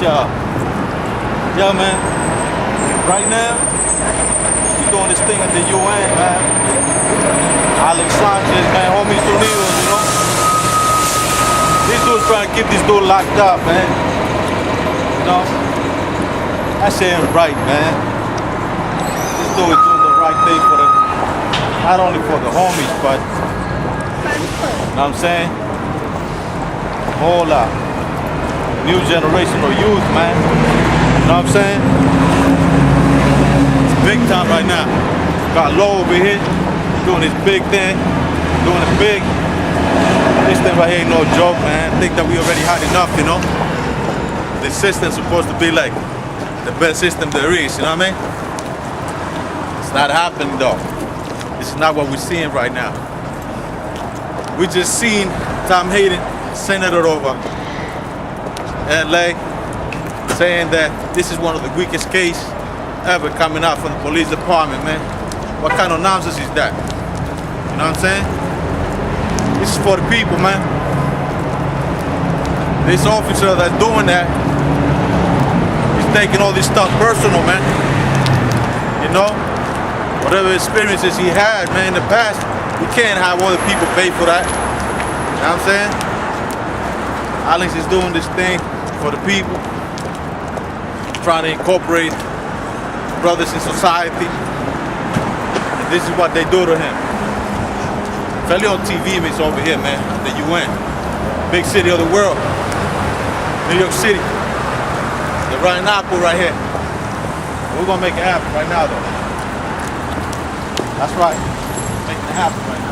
Yeah, man. Right now, we're doing this thing at the UN, man. Alex Sanchez, man, homies unidos, you know. These dudes trying to keep this dude locked up, man. You know? That shit ain't right, man. This dude is doing the right thing for the, not only for the homies, but, you know what I'm saying? Whole lot. New generation of youth, man. You know what I'm saying? It's big time right now. Got Low over here doing his big thing, doing it big. This thing right here ain't no joke, man. I think that we already had enough, you know? The system's supposed to be like the best system there is, you know what I mean? It's not happening though. This is not what we're seeing right now. We just seen Tom Hayden, senator over LA, saying that this is one of the weakest cases ever coming out from the police department, man. What kind of nonsense is that? You know what I'm saying? This is for the people, man. This officer that's doing that, he's taking all this stuff personal, man. You know? Whatever experiences he had, man, in the past, we can't have other people pay for that. You know what I'm saying? Alex is doing this thing for the people, trying to incorporate brothers in society. And this is what they do to him. Felly on TV is over here, man, at the UN. Big city of the world. New York City. The rotten apple right here. We're gonna make it happen right now, though. That's right. Making it happen right now.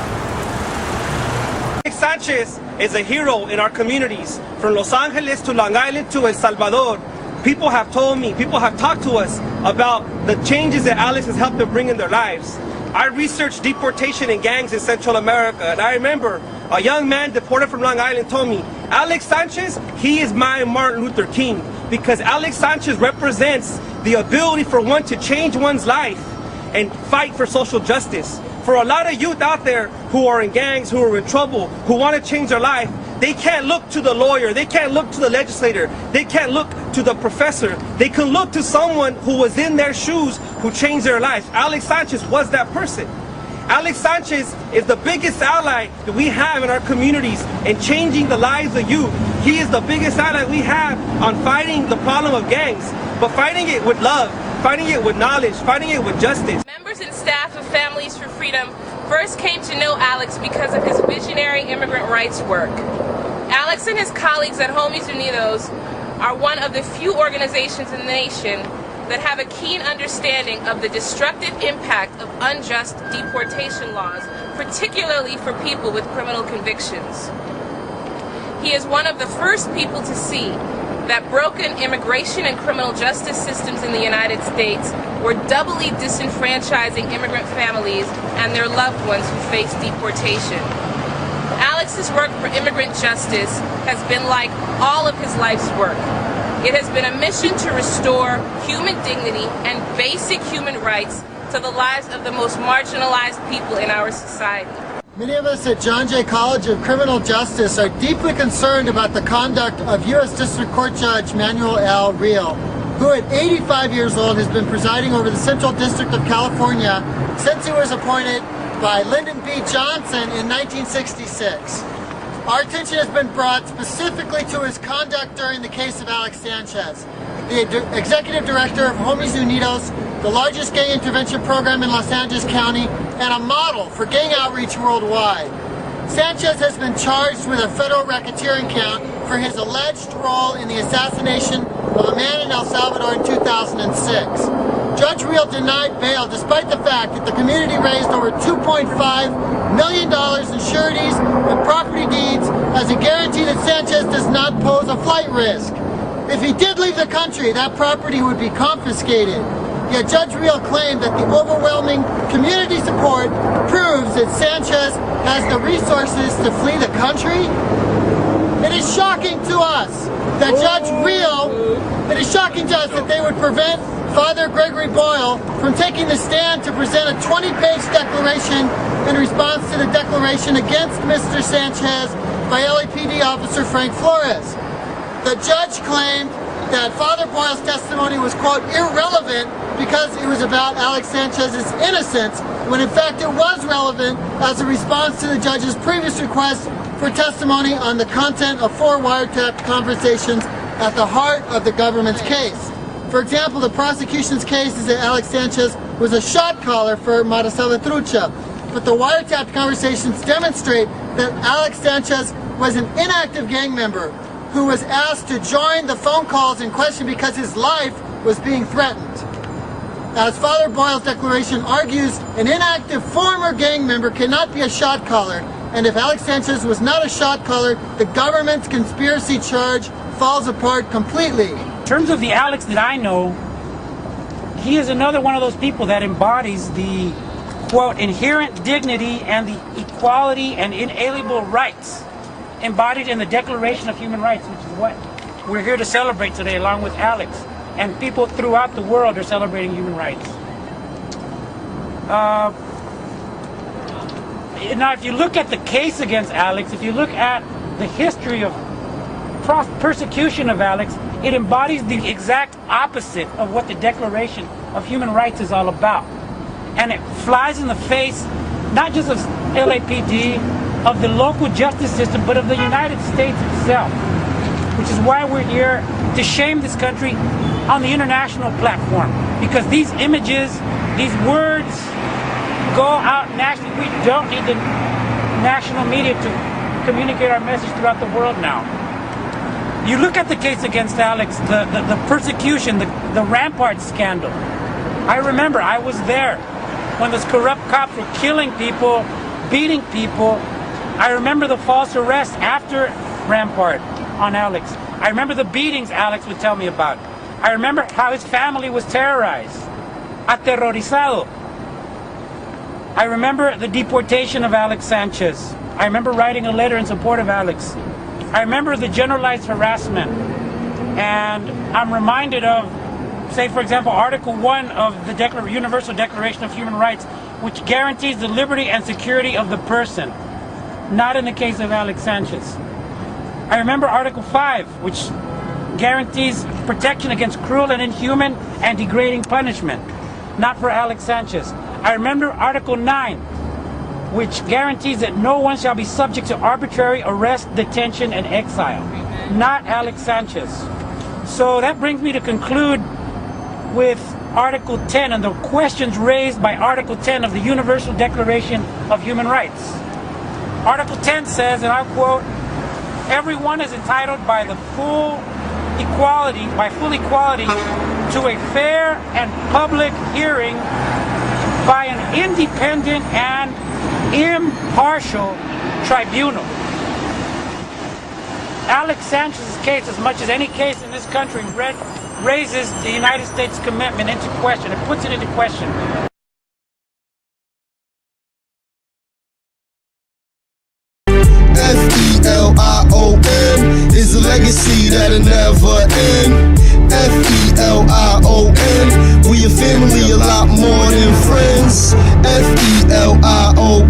Sanchez is a hero in our communities, from Los Angeles to Long Island to El Salvador. People have told me, people have talked to us about the changes that Alex has helped them bring in their lives. I researched deportation and gangs in Central America, and I remember a young man deported from Long Island told me, Alex Sanchez, he is my Martin Luther King, because Alex Sanchez represents the ability for one to change one's life and fight for social justice. For a lot of youth out there who are in gangs, who are in trouble, who want to change their life, they can't look to the lawyer, they can't look to the legislator, they can't look to the professor. They can look to someone who was in their shoes, who changed their life. Alex Sanchez was that person. Alex Sanchez is the biggest ally that we have in our communities in changing the lives of youth. He is the biggest ally we have on fighting the problem of gangs, but fighting it with love, fighting it with knowledge, fighting it with justice. Members and staff of Families for Freedom first came to know Alex because of his visionary immigrant rights work. Alex and his colleagues at Homies Unidos are one of the few organizations in the nation that have a keen understanding of the destructive impact of unjust deportation laws, particularly for people with criminal convictions. He is one of the first people to see that broken immigration and criminal justice systems in the United States were doubly disenfranchising immigrant families and their loved ones who face deportation. Alex's work for immigrant justice has been like all of his life's work. It has been a mission to restore human dignity and basic human rights to the lives of the most marginalized people in our society. Many of us at John Jay College of Criminal Justice are deeply concerned about the conduct of U.S. District Court Judge Manuel L. Real, who at 85 years old has been presiding over the Central District of California since he was appointed by Lyndon B. Johnson in 1966. Our attention has been brought specifically to his conduct during the case of Alex Sanchez, the Executive Director of Homies Unidos, the largest gang intervention program in Los Angeles County, and a model for gang outreach worldwide. Sanchez has been charged with a federal racketeering count for his alleged role in the assassination of a man in El Salvador in 2006. Judge Real denied bail despite the fact that the community raised over $2.5 million in sureties and property deeds as a guarantee that Sanchez does not pose a flight risk. If he did leave the country, that property would be confiscated. Yet Judge Real claimed that the overwhelming community support proves that Sanchez has the resources to flee the country. It is shocking to us that Judge Real, it is shocking to us that they would prevent Father Gregory Boyle from taking the stand to present a 20-page declaration in response to the declaration against Mr. Sanchez by LAPD officer Frank Flores. The judge claimed that Father Boyle's testimony was, quote, irrelevant because it was about Alex Sanchez's innocence, when in fact it was relevant as a response to the judge's previous request for testimony on the content of 4 wiretapped conversations at the heart of the government's case. For example, the prosecution's case is that Alex Sanchez was a shot caller for Mara Salvatrucha, but the wiretapped conversations demonstrate that Alex Sanchez was an inactive gang member who was asked to join the phone calls in question because his life was being threatened. As Father Boyle's declaration argues, an inactive former gang member cannot be a shot caller, and if Alex Sanchez was not a shot caller, the government's conspiracy charge falls apart completely. In terms of the Alex that I know, he is another one of those people that embodies the, quote, inherent dignity and the equality and inalienable rights embodied in the Declaration of Human Rights, which is what we're here to celebrate today, along with Alex. And people throughout the world are celebrating human rights. Now, if you look at the case against Alex, if you look at the history of persecution of Alex, it embodies the exact opposite of what the Declaration of Human Rights is all about. And it flies in the face, not just of LAPD, of the local justice system, but of the United States itself, which is why we're here to shame this country on the international platform, because these images, these words go out nationally. We don't need the national media to communicate our message throughout the world now. You look at the case against Alex, the persecution, the Rampart scandal. I remember, I was there when those corrupt cops were killing people, beating people. I remember the false arrest after Rampart on Alex. I remember the beatings Alex would tell me about. I remember how his family was terrorized, aterrorizado. I remember the deportation of Alex Sanchez. I remember writing a letter in support of Alex. I remember the generalized harassment. And I'm reminded of, say, for example, Article 1 of the Universal Declaration of Human Rights, which guarantees the liberty and security of the person. Not in the case of Alex Sanchez. I remember Article 5, which guarantees protection against cruel and inhuman and degrading punishment. Not for Alex Sanchez. I remember Article 9, which guarantees that no one shall be subject to arbitrary arrest, detention, and exile. Not Alex Sanchez. So that brings me to conclude with Article 10 and the questions raised by Article 10 of the Universal Declaration of Human Rights. Article 10 says, and I'll quote, "Everyone is entitled by full equality to a fair and public hearing by an independent and impartial tribunal." Alex Sanchez's case, as much as any case in this country, raises the United States commitment into question. It puts it into question. FELION is a legacy that'll never end. FELION, we a family a lot more than friends. FELION.